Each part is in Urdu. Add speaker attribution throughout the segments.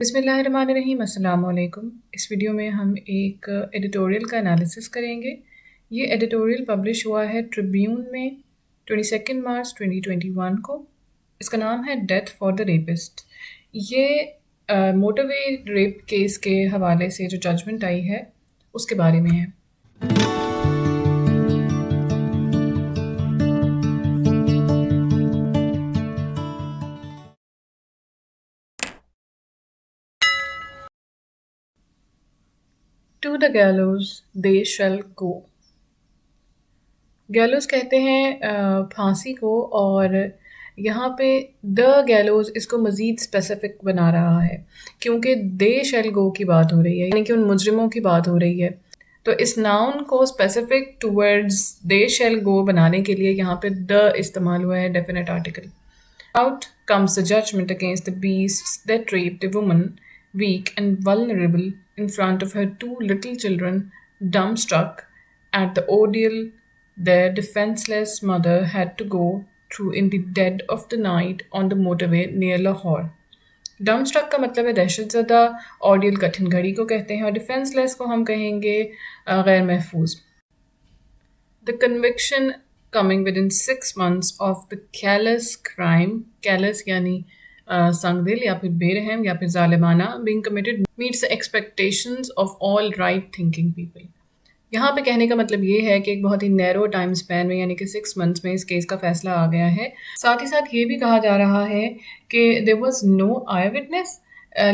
Speaker 1: بسم اللہ الرحمن الرحیم، السلام علیکم۔ اس ویڈیو میں ہم ایک ایڈیٹوریل کا انالیسس کریں گے۔ یہ ایڈیٹوریل پبلش ہوا ہے ٹریبیون میں 22 مارچ 2021 کو۔ اس کا نام ہے ڈیتھ فار دا ریپسٹ۔ یہ موٹروے ریپ کیس کے حوالے سے جو ججمنٹ آئی ہے اس کے بارے میں ہے۔ To the گیلوز they shall go. گیلوز کہتے ہیں پھانسی کو، اور یہاں پہ دا گیلوز اس کو مزید اسپیسیفک بنا رہا ہے کیونکہ دے شیل گو کی بات ہو رہی ہے، یعنی کہ ان مجرموں کی بات ہو رہی ہے۔ تو اس ناؤن کو specific towards they shall go بنانے کے لیے یہاں پہ دا استعمال ہوا ہے definite article. Out comes the judgment against the beasts that raped a woman, weak and vulnerable, in front of her two little children, dumbstruck at the ordeal their defenseless mother had to go through in the dead of the night on the motorway near Lahore. Dumbstruck کا مطلب ہے دہشت زدہ، ordeal کٹھن گھڑی کو کہتے ہیں، اور defenseless کو ہم کہیں گے غیر محفوظ۔ The conviction coming within 6 months of the callous crime, callous یعنی سنگ دل یا پھر بے رحم یا پھر ظالمانہ، being committed meets the expectations of all right thinking people۔ یہاں پہ کہنے کا مطلب یہ ہے کہ ایک بہت ہی نیرو ٹائم سپین میں، یعنی کہ 6 months میں اس کیس کا فیصلہ آ گیا ہے۔ ساتھ ہی ساتھ یہ بھی کہا جا رہا ہے کہ there was no eyewitness،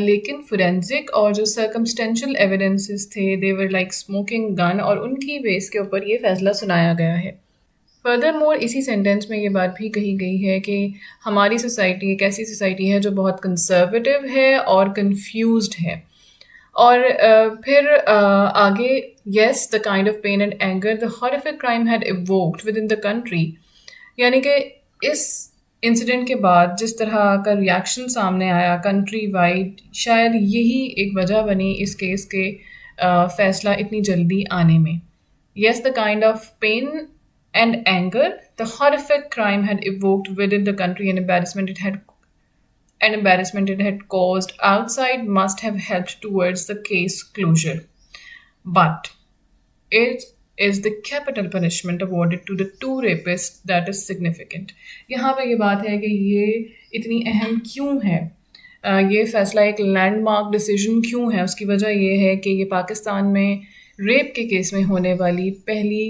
Speaker 1: لیکن فورینزک اور جو سرکمسٹینشل ایویڈنسز تھے they were like smoking gun، اور ان کی بیس کے اوپر یہ فیصلہ سنایا گیا ہے۔ فردر مور اسی سینٹینس میں یہ بات بھی کہی گئی ہے کہ ہماری سوسائٹی ایک ایسی سوسائٹی ہے جو بہت کنسرویٹو ہے اور کنفیوزڈ ہے۔ اور پھر آگے yes the kind of pain and anger the horrific crime had evoked within the country, یعنی کہ اس انسیڈنٹ کے بعد جس طرح کا ریاکشن سامنے آیا کنٹری وائڈ، شاید یہی ایک وجہ بنی اس کیس کے فیصلہ اتنی جلدی آنے میں۔ Yes the kind of pain and anger the horrific crime had evoked within the country, and embarrassment it had caused outside must have helped towards the case closure, but it is the capital punishment awarded to the two rapists that is significant۔ یہاں پہ یہ بات ہے کہ یہ اتنی اہم کیوں ہے، یہ فیصلہ ایک لینڈ مارک ڈیسیژن کیوں ہے؟ اس کی وجہ یہ ہے کہ یہ پاکستان میں ریپ کے کیس میں ہونے والی پہلی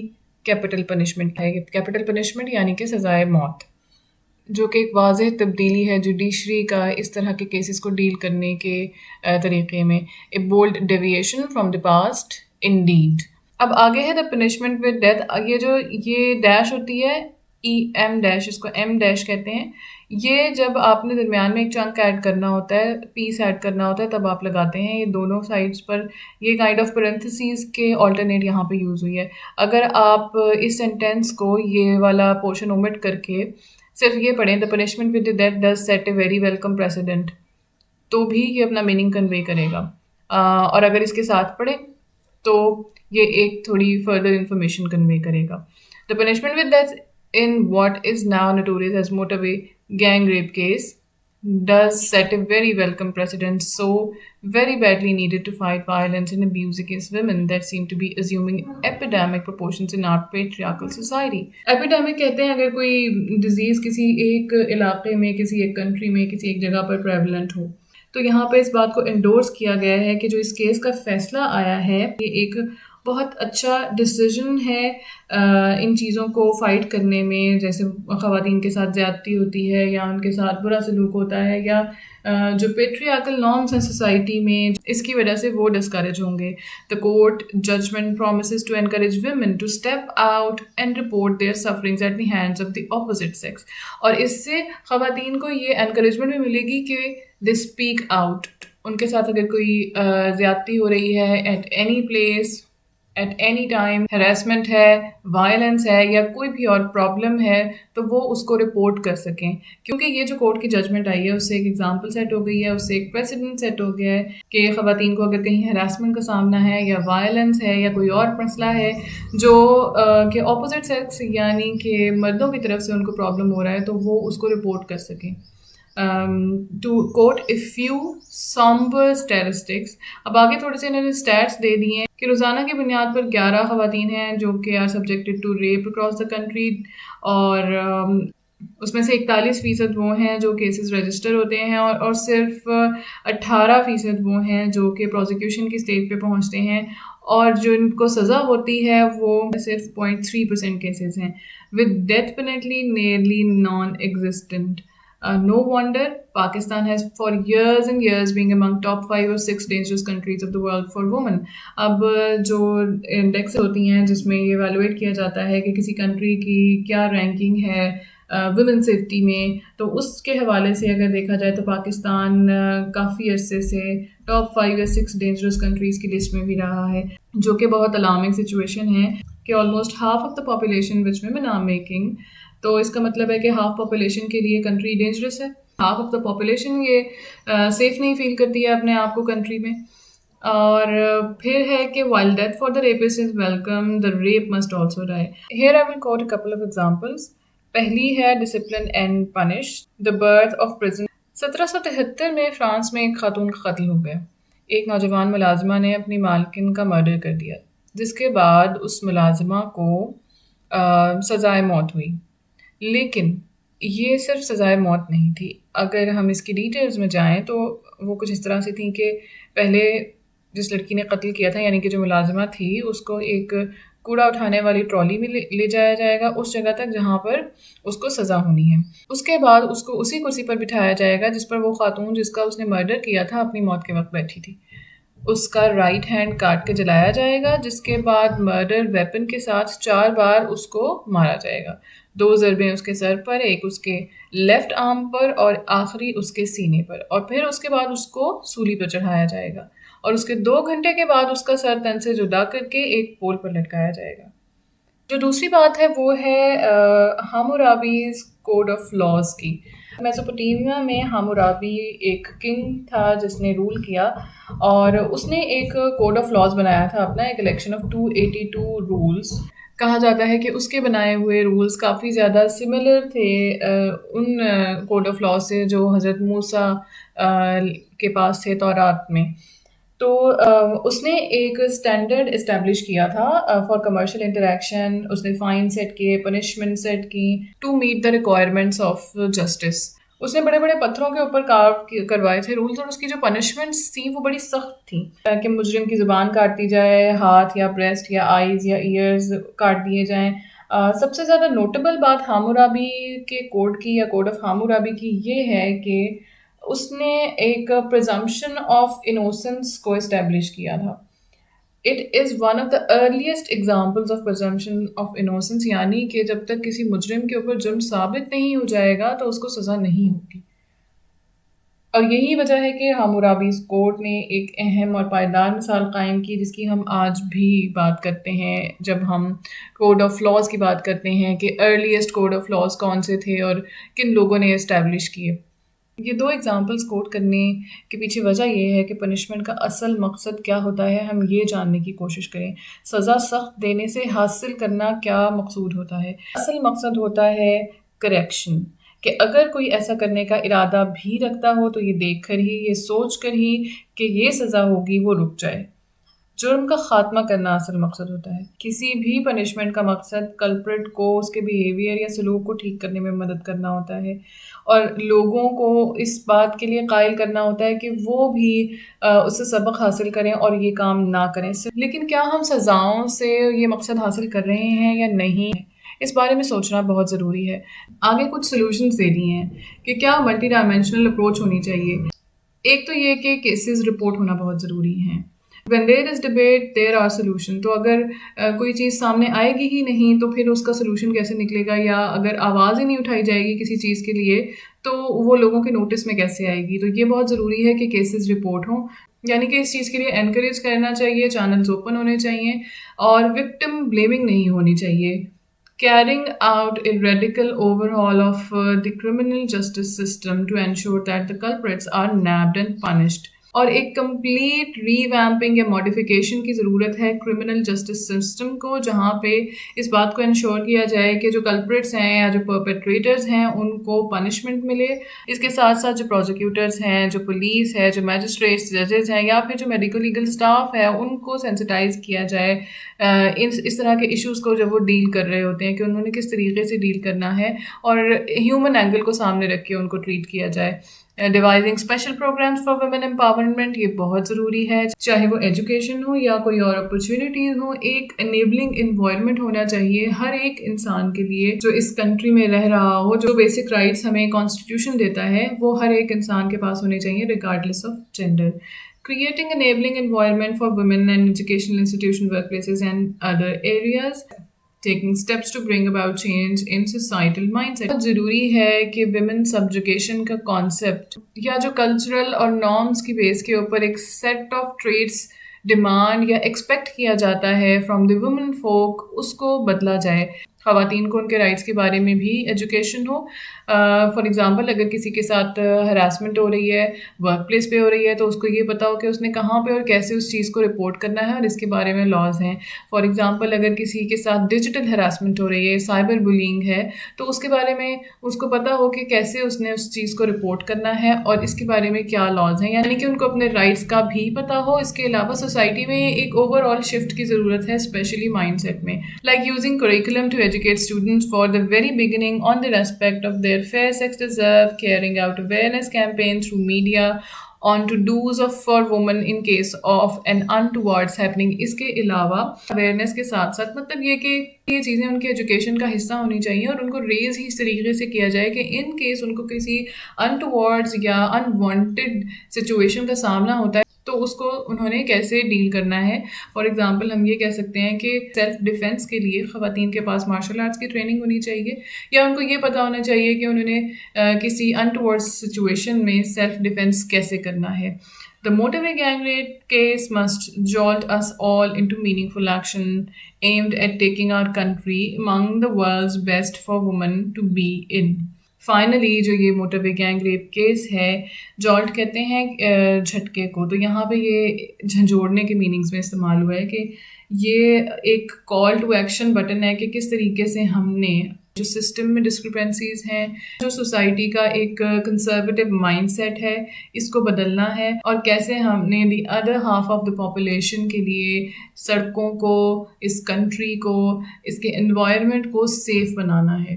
Speaker 1: کیپٹل پنشمنٹ ہے۔ کیپٹل پنشمنٹ یعنی کہ سزائے موت، جو کہ ایک واضح تبدیلی ہے جوڈیشری کا اس طرح کے کیسز کو ڈیل کرنے کے طریقے میں۔ A bold deviation from the past indeed. اب آگے ہے دا پنشمنٹ ود ڈیتھ۔ یہ ڈیش ہوتی ہے ای ایم ڈیش، اس کو ایم ڈیش کہتے ہیں۔ یہ جب آپ نے درمیان میں ایک چنک ایڈ کرنا ہوتا ہے، پیس ایڈ کرنا ہوتا ہے، تب آپ لگاتے ہیں۔ یہ دونوں سائڈس پر یہ کائنڈ آف پیرنتھسیز کے آلٹرنیٹ یہاں پہ یوز ہوئی ہے۔ اگر آپ اس سینٹینس کو یہ والا پورشن اومٹ کر کے صرف یہ پڑھیں the punishment with death does set a very welcome precedent, تو بھی یہ اپنا میننگ کنوے کرے گا، اور اگر اس کے ساتھ پڑھیں تو یہ ایک تھوڑی فردر انفارمیشن کنوے کرے گا۔ The punishment with death in what is now notorious as motorway gang rape case does set a very welcome precedent, so very badly needed to fight violence and abuse against women that seem to be assuming epidemic proportions in our patriarchal society۔ Epidemic کہتے ہیں اگر کوئی ڈیزیز کسی ایک علاقے میں، کسی ایک کنٹری میں، کسی ایک جگہ پر پریولنٹ ہو، تو یہاں پہ اس بات کو انڈورس کیا گیا ہے کہ جو اس کیس کا فیصلہ آیا ہے یہ ایک بہت اچھا ڈیسیژن ہے ان چیزوں کو فائٹ کرنے میں، جیسے خواتین کے ساتھ زیادتی ہوتی ہے یا ان کے ساتھ برا سلوک ہوتا ہے، یا جو پیٹریارکل نارمس ہیں سوسائٹی میں، اس کی وجہ سے وہ ڈسکریج ہوں گے۔ The court judgment promises to encourage women to step out and report their sufferings at the hands of the opposite sex، اور اس سے خواتین کو یہ انکریجمنٹ بھی ملے گی کہ they speak out۔ ان کے ساتھ اگر کوئی زیادتی ہو رہی ہے at any place at any time, harassment ہے، وائلنس ہے، یا کوئی بھی اور پرابلم ہے، تو وہ اس کو رپورٹ کر سکیں، کیونکہ یہ جو کورٹ کی ججمنٹ آئی ہے اس سے ایک ایگزامپل سیٹ ہو گئی ہے، اس سے ایک پریسیڈنٹ سیٹ ہو گیا ہے کہ خواتین کو اگر کہیں ہراسمنٹ کا سامنا ہے یا وائلنس ہے یا کوئی اور مسئلہ ہے جو کہ اپوزٹ سیکس یعنی کہ مردوں کی طرف سے ان کو پرابلم ہو رہا ہے، تو وہ اس کو رپورٹ کر سکیں۔ To quote a few sombre statistics. اب آگے تھوڑے سے انہوں نے اسٹیٹس دے دیے ہیں کہ روزانہ کی بنیاد پر 11 خواتین ہیں جو کہ are subjected to rape across the country, اور اس میں سے 41% وہ ہیں جو کیسز رجسٹر ہوتے ہیں، اور صرف 18% وہ ہیں جو کہ پروزیکیوشن کی اسٹیج پہ پہنچتے ہیں، اور جو ان کو سزا ہوتی ہے وہ صرف 0.3% کیسز ہیں، with death penalty nearly naan existent. No wonder Pakistan has for years and years being among top 5 or 6 dangerous countries of the world for women. اب جو انڈیکس ہوتی ہیں جس میں یہ ایویلویٹ کیا جاتا ہے کہ کسی کنٹری کی کیا رینکنگ ہے ویمن سیفٹی میں، تو اس کے حوالے سے اگر دیکھا جائے تو پاکستان کافی عرصے سے ٹاپ 5 یا 6 ڈینجرس کنٹریز کی لسٹ میں بھی رہا ہے، جو کہ بہت الارمنگ سچویشن ہے کہ almost half of the population which women are making. تو اس کا مطلب ہے کہ ہاف پاپولیشن کے لیے کنٹری ڈینجرس ہے، ہاف آف دا پاپولیشن یہ سیف نہیں فیل کرتی ہے اپنے آپ کو کنٹری میں. اور پھر ہے کہ while death for the rapist is welcome, the rape must also die. Here I will quote a couple of examples. پہلی ہے discipline and punish, the birth of prison. 1773 میں فرانس میں ایک خاتون کا قتل ہو گیا. ایک نوجوان ملازمہ نے اپنی مالکن کا مرڈر کر دیا، جس کے بعد اس ملازمہ کو سزائے موت ہوئی. لیکن یہ صرف سزائے موت نہیں تھی. اگر ہم اس کی ڈیٹیلز میں جائیں تو وہ کچھ اس طرح سے تھیں کہ پہلے جس لڑکی نے قتل کیا تھا، یعنی کہ جو ملازمہ تھی، اس کو ایک کوڑا اٹھانے والی ٹرالی میں لے جایا جائے گا اس جگہ تک جہاں پر اس کو سزا ہونی ہے. اس کے بعد اس کو اسی کرسی پر بٹھایا جائے گا جس پر وہ خاتون جس کا اس نے مرڈر کیا تھا اپنی موت کے وقت بیٹھی تھی. اس کا رائٹ ہینڈ کاٹ کے جلایا جائے گا، جس کے بعد مرڈر ویپن کے ساتھ 4 بار اس کو مارا جائے گا. 2 ضربیں اس کے سر پر، ایک اس کے لیفٹ آرم پر اور آخری اس کے سینے پر، اور پھر اس کے بعد اس کو سولی پر چڑھایا جائے گا، اور اس کے 2 گھنٹے کے بعد اس کا سر تن سے جدا کر کے ایک پول پر لٹکایا جائے گا. جو دوسری بات ہے وہ ہے ہامورابیز کوڈ آف لاز کی. میسوپوٹیمیا میں ہامورابی ایک کنگ تھا جس نے رول کیا، اور اس نے ایک کوڈ آف لاز بنایا تھا اپنا، ایک کلیکشن آف 282 رولز. کہا جاتا ہے کہ اس کے بنائے ہوئے رولز کافی زیادہ سملر تھے ان کوڈ آف لاز سے جو حضرت موسیٰ کے پاس تھے تورات میں. تو اس نے ایک اسٹینڈرڈ اسٹیبلش کیا تھا فار کمرشل انٹریکشن. اس نے فائن سیٹ کیے، پنشمنٹ سیٹ کی to meet the requirements of justice. اس نے بڑے بڑے پتھروں کے اوپر کارو کروائے تھے رولز، اور اس کی جو پنشمنٹس تھیں وہ بڑی سخت تھیں، کہ مجرم کی زبان کاٹ دی جائے، ہاتھ یا بریسٹ یا آئیز یا ایئرز کاٹ دیے جائیں. سب سے زیادہ نوٹیبل بات ہامورابی کے کوڈ کی یا کوڈ آف ہامورابی کی یہ ہے کہ اس نے ایک پرزمپشن آف انوسنس کو اسٹیبلش کیا تھا. It is one of the earliest examples of presumption of innocence, یعنی کہ جب تک کسی مجرم کے اوپر جرم ثابت نہیں ہو جائے گا تو اس کو سزا نہیں ہوگی. اور یہی وجہ ہے کہ ہامورابیز کوڈ نے ایک اہم اور پائیدار مثال قائم کی، جس کی ہم آج بھی بات کرتے ہیں جب ہم کوڈ آف لاز کی بات کرتے ہیں کہ ارلیسٹ کوڈ آف لاز کون سے تھے اور کن لوگوں نے اسٹیبلش کیے. یہ 2 ایگزامپلس کوٹ کرنے کے پیچھے وجہ یہ ہے کہ پنشمنٹ کا اصل مقصد کیا ہوتا ہے، ہم یہ جاننے کی کوشش کریں. سزا سخت دینے سے حاصل کرنا کیا مقصود ہوتا ہے؟ اصل مقصد ہوتا ہے کریکشن، کہ اگر کوئی ایسا کرنے کا ارادہ بھی رکھتا ہو تو یہ دیکھ کر ہی، یہ سوچ کر ہی کہ یہ سزا ہوگی، وہ رک جائے. جرم کا خاتمہ کرنا اصل مقصد ہوتا ہے. کسی بھی پنشمنٹ کا مقصد کلپریٹ کو اس کے بیہیویئر یا سلوک کو ٹھیک کرنے میں مدد کرنا ہوتا ہے، اور لوگوں کو اس بات کے لیے قائل کرنا ہوتا ہے کہ وہ بھی اس سے سبق حاصل کریں اور یہ کام نہ کریں. لیکن کیا ہم سزاؤں سے یہ مقصد حاصل کر رہے ہیں یا نہیں، اس بارے میں سوچنا بہت ضروری ہے. آگے کچھ سلوشنز دے دیے ہیں کہ کیا ملٹی ڈائمینشنل اپروچ ہونی چاہیے. ایک تو یہ کہ کیسز رپورٹ ہونا بہت ضروری ہیں. When there is debate, there are solution. تو اگر کوئی چیز سامنے آئے گی ہی نہیں تو پھر اس کا سلوشن کیسے نکلے گا، یا اگر آواز ہی نہیں اٹھائی جائے گی کسی چیز کے لیے تو وہ لوگوں کے نوٹس میں کیسے آئے گی. تو یہ بہت ضروری ہے کہ کیسز رپورٹ ہوں، یعنی کہ اس چیز کے لیے انکریج کرنا چاہیے، چینلز اوپن ہونے چاہیے، اور وکٹم بلیمنگ نہیں ہونی چاہیے. Carrying out a radical overhaul of the criminal justice system to ensure that the culprits are nabbed and punished. اور ایک کمپلیٹ ری ویمپنگ یا ماڈیفیکیشن کی ضرورت ہے کرمنل جسٹس سسٹم کو، جہاں پہ اس بات کو انشور کیا جائے کہ جو کلپریٹس ہیں یا جو پرپیٹریٹرز ہیں ان کو پنشمنٹ ملے. اس کے ساتھ ساتھ جو پروزیکیوٹرز ہیں، جو پولیس ہے، جو میجسٹریٹس ججز ہیں، یا پھر جو میڈیکل لیگل اسٹاف ہے، ان کو سینسٹائز کیا جائے اس طرح کے ایشوز کو جب وہ ڈیل کر رہے ہوتے ہیں کہ انہوں نے کس طریقے سے ڈیل کرنا ہے، اور ہیومن اینگل کو سامنے رکھ کے ان کو ٹریٹ کیا جائے. Devising special programs for women empowerment, یہ بہت ضروری ہے، چاہے وہ ایجوکیشن ہو یا کوئی اور اپرچونیٹیز ہو. ایک انیبلنگ انوائرمنٹ ہونا چاہیے ہر ایک انسان کے لیے جو اس کنٹری میں رہ رہا ہو. جو بیسک رائٹس ہمیں کانسٹیٹیوشن دیتا ہے وہ ہر ایک انسان کے پاس ہونے چاہیے regardless of gender. Creating enabling environment for women and educational institution, workplaces and other areas. Taking steps to bring about change in societal mindset. بہت ضروری ہے کہ ویمن سبجوکیشن کا کانسیپٹ یا جو کلچرل اور نارمس کی بیس کے اوپر ایک سیٹ آف ٹریٹس ڈیمانڈ یا ایکسپیکٹ کیا جاتا ہے فرام دی وومن فوک، اس کو بدلا جائے. خواتین کو ان کے رائٹس کے بارے میں بھی ایجوکیشن ہو. فار ایگزامپل اگر کسی کے ساتھ ہراسمنٹ ہو رہی ہے، ورک پلیس پہ ہو رہی ہے، تو اس کو یہ پتا ہو کہ اس نے کہاں پہ اور کیسے اس چیز کو رپورٹ کرنا ہے، اور اس کے بارے میں لاز ہیں. فار ایگزامپل اگر کسی کے ساتھ ڈیجیٹل ہراسمنٹ ہو رہی ہے، سائبر بلینگ ہے، تو اس کے بارے میں اس کو پتا ہو کہ کیسے اس نے اس چیز کو رپورٹ کرنا ہے اور اس کے بارے میں کیا لاز ہیں، یعنی کہ ان کو اپنے رائٹس کا بھی پتا ہو. اس کے علاوہ سوسائٹی میں ایک اوور آل شفٹ کی ضرورت ہے، اسپیشلی مائنڈ سیٹ میں. Like using curriculum to educate students for the very beginning on the respect of their fair sex deserve, carrying out awareness campaigns through media on to do's of for women in case of an untowards happening. اس کے علاوہ اویئرنیس کے ساتھ ساتھ مطلب یہ کہ یہ چیزیں ان کے ایجوکیشن کا حصہ ہونی چاہیے، اور ان کو ریز ہی اس طریقے سے کیا جائے کہ ان کیس ان کو کسی انٹوارڈز یا انوانٹیڈ سچویشن کا سامنا ہوتا ہے تو اس کو انہوں نے کیسے ڈیل کرنا ہے. فار ایگزامپل ہم یہ کہہ سکتے ہیں کہ سیلف ڈیفینس کے لیے خواتین کے پاس مارشل آرٹس کی ٹریننگ ہونی چاہیے، یا ان کو یہ پتہ ہونا چاہیے کہ انہوں نے کسی انٹوورڈ سچویشن میں سیلف ڈیفینس کیسے کرنا ہے. The Motorway gang rape case must jolt us all into meaningful action aimed at taking our country among the world's best for women to be in. Finally جو یہ موٹر وے گینگ ریپ کیس ہے، جالٹ کہتے ہیں جھٹکے کو، تو یہاں پہ یہ جھنجھوڑنے کے میننگز میں استعمال ہوا ہے کہ یہ ایک کال ٹو ایکشن بٹن ہے کہ کس طریقے سے ہم نے جو سسٹم میں ڈسکرپنسیز ہیں، جو سوسائٹی کا ایک کنزرویٹو مائنڈ سیٹ ہے، اس کو بدلنا ہے، اور کیسے ہم نے the other half of the population کے لیے سڑکوں کو، اس کنٹری کو، اس کے انوائرمنٹ کو سیف بنانا ہے.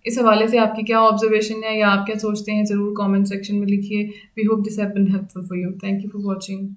Speaker 1: اس حوالے سے آپ کی کیا آبزرویشن ہے یا آپ کیا سوچتے ہیں، ضرور کامنٹ سیکشن میں لکھیے. We hope this have been helpful for you. Thank you for watching.